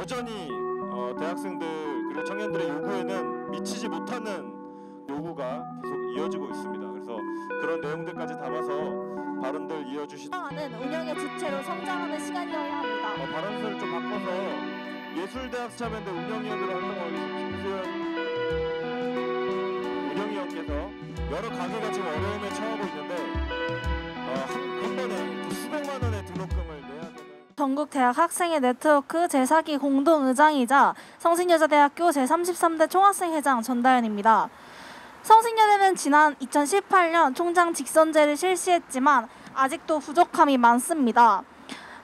여전히 대학생들 그리고 청년들의 요구에는 미치지 못하는 요구가 계속 이어지고 있습니다. 그래서 그런 내용들까지 담아서 발언들 하는 운영의 주체로 성장하는 시간이어야 합니다. 발언서를 좀 바꿔서 예술대학 참여연대 운영위원으로 활동하고 계신 김수현 운영위원께서 여러 가게가 지금 어려움에 처하고 있는데 한 번에 수백만 원의 등록금을 내야 되는 전국대학 학생회 네트워크 제4기 공동의장이자 성신여자대학교 제33대 총학생회장 전다연입니다. 성신여대는 지난 2018년 총장 직선제를 실시했지만 아직도 부족함이 많습니다.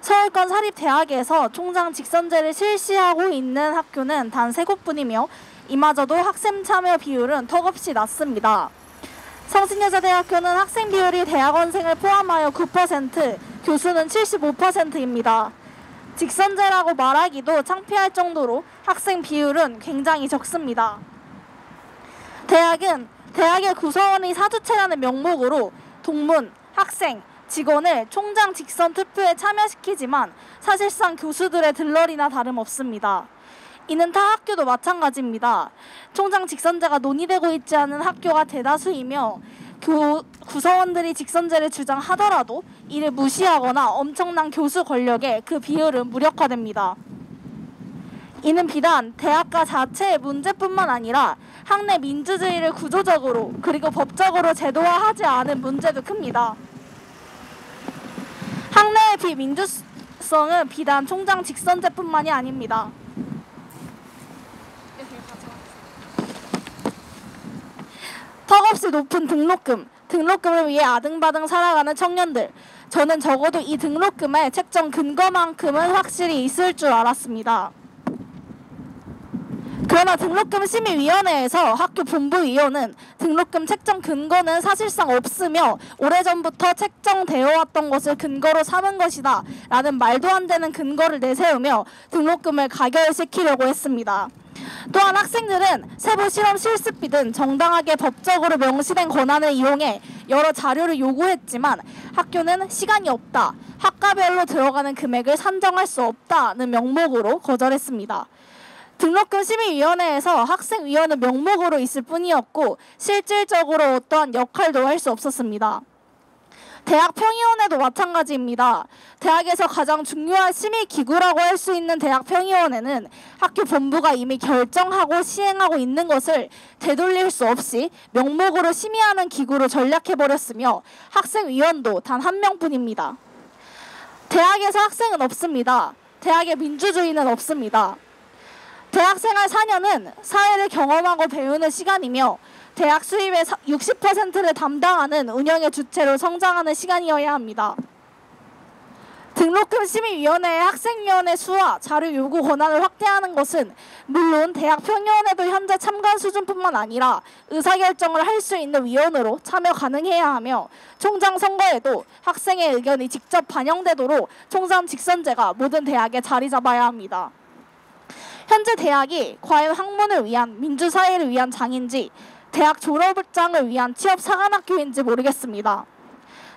서울권 사립대학에서 총장 직선제를 실시하고 있는 학교는 단 3곳뿐이며 이마저도 학생 참여 비율은 턱없이 낮습니다. 성신여자대학교는 학생 비율이 대학원생을 포함하여 9%, 교수는 75%입니다. 직선제라고 말하기도 창피할 정도로 학생 비율은 굉장히 적습니다. 대학은 대학의 구성원이 사주체라는 명목으로 동문, 학생, 직원을 총장 직선 투표에 참여시키지만 사실상 교수들의 들러리나 다름없습니다. 이는 타 학교도 마찬가지입니다. 총장 직선제가 논의되고 있지 않은 학교가 대다수이며 구성원들이 직선제를 주장하더라도 이를 무시하거나 엄청난 교수 권력에 그 비율은 무력화됩니다. 이는 비단 대학가 자체의 문제뿐만 아니라 학내 민주주의를 구조적으로 그리고 법적으로 제도화하지 않은 문제도 큽니다. 학내의 비민주성은 비단 총장 직선제뿐만이 아닙니다. 턱없이 높은 등록금을 위해 아등바등 살아가는 청년들. 저는 적어도 이 등록금의 책정 근거만큼은 확실히 있을 줄 알았습니다. 그러나 등록금 심의위원회에서 학교 본부위원은 등록금 책정 근거는 사실상 없으며 오래전부터 책정되어 왔던 것을 근거로 삼은 것이다 라는 말도 안 되는 근거를 내세우며 등록금을 가결시키려고 했습니다. 또한 학생들은 세부 실험 실습비 등 정당하게 법적으로 명시된 권한을 이용해 여러 자료를 요구했지만 학교는 시간이 없다, 학과별로 들어가는 금액을 산정할 수 없다는 명목으로 거절했습니다. 등록금 심의위원회에서 학생위원은 명목으로 있을 뿐이었고 실질적으로 어떠한 역할도 할 수 없었습니다. 대학 평의원회도 마찬가지입니다. 대학에서 가장 중요한 심의기구라고 할 수 있는 대학 평의원회는 학교 본부가 이미 결정하고 시행하고 있는 것을 되돌릴 수 없이 명목으로 심의하는 기구로 전락해버렸으며 학생위원도 단 한 명뿐입니다. 대학에서 학생은 없습니다. 대학의 민주주의는 없습니다. 대학생활 4년은 사회를 경험하고 배우는 시간이며 대학 수입의 60%를 담당하는 운영의 주체로 성장하는 시간이어야 합니다. 등록금 심의위원회의 학생위원회 수와 자료 요구 권한을 확대하는 것은 물론 대학 평의원회도 현재 참관 수준뿐만 아니라 의사결정을 할 수 있는 위원으로 참여 가능해야 하며 총장 선거에도 학생의 의견이 직접 반영되도록 총장 직선제가 모든 대학에 자리 잡아야 합니다. 현재 대학이 과연 학문을 위한 민주사회를 위한 장인지 대학 졸업장을 위한 취업 사관학교인지 모르겠습니다.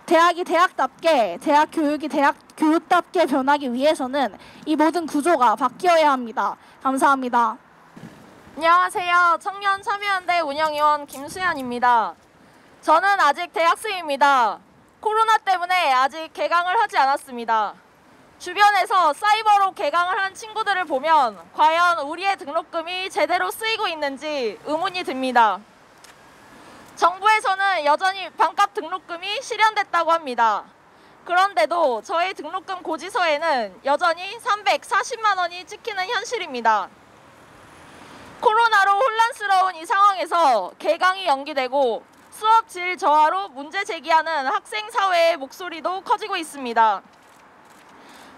대학이 대학답게, 대학 교육이 대학 교육답게 변하기 위해서는 이 모든 구조가 바뀌어야 합니다. 감사합니다. 안녕하세요. 청년참여연대 운영위원 김수현입니다. 저는 아직 대학생입니다. 코로나 때문에 아직 개강을 하지 않았습니다. 주변에서 사이버로 개강을 한 친구들을 보면 과연 우리의 등록금이 제대로 쓰이고 있는지 의문이 듭니다. 정부에서는 여전히 반값 등록금이 실현됐다고 합니다. 그런데도 저의 등록금 고지서에는 여전히 340만 원이 찍히는 현실입니다. 코로나로 혼란스러운 이 상황에서 개강이 연기되고 수업 질 저하로 문제 제기하는 학생 사회의 목소리도 커지고 있습니다.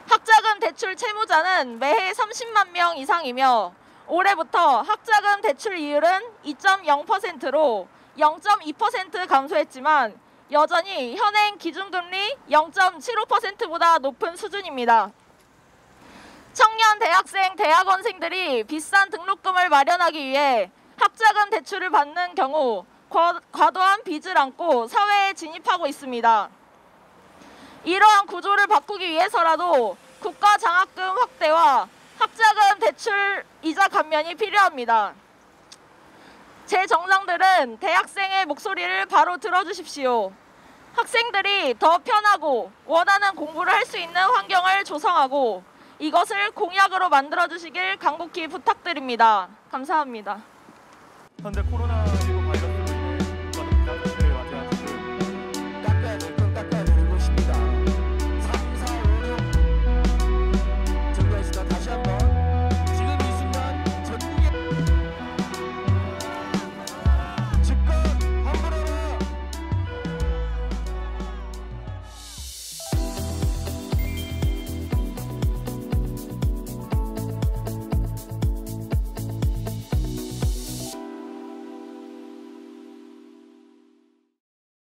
학자금 대출 채무자는 매해 30만 명 이상이며 올해부터 학자금 대출 이율은 2.0%로 0.2% 감소했지만 여전히 현행 기준금리 0.75%보다 높은 수준입니다. 청년 대학생, 대학원생들이 비싼 등록금을 마련하기 위해 학자금 대출을 받는 경우 과도한 빚을 안고 사회에 진입하고 있습니다. 이러한 구조를 바꾸기 위해서라도 국가 장학금 확대와 학자금 대출 이자 감면이 필요합니다. 제 정상들은 대학생의 목소리를 바로 들어주십시오. 학생들이 더 편하고 원하는 공부를 할 수 있는 환경을 조성하고 이것을 공약으로 만들어 주시길 간곡히 부탁드립니다. 감사합니다. 현재 코로나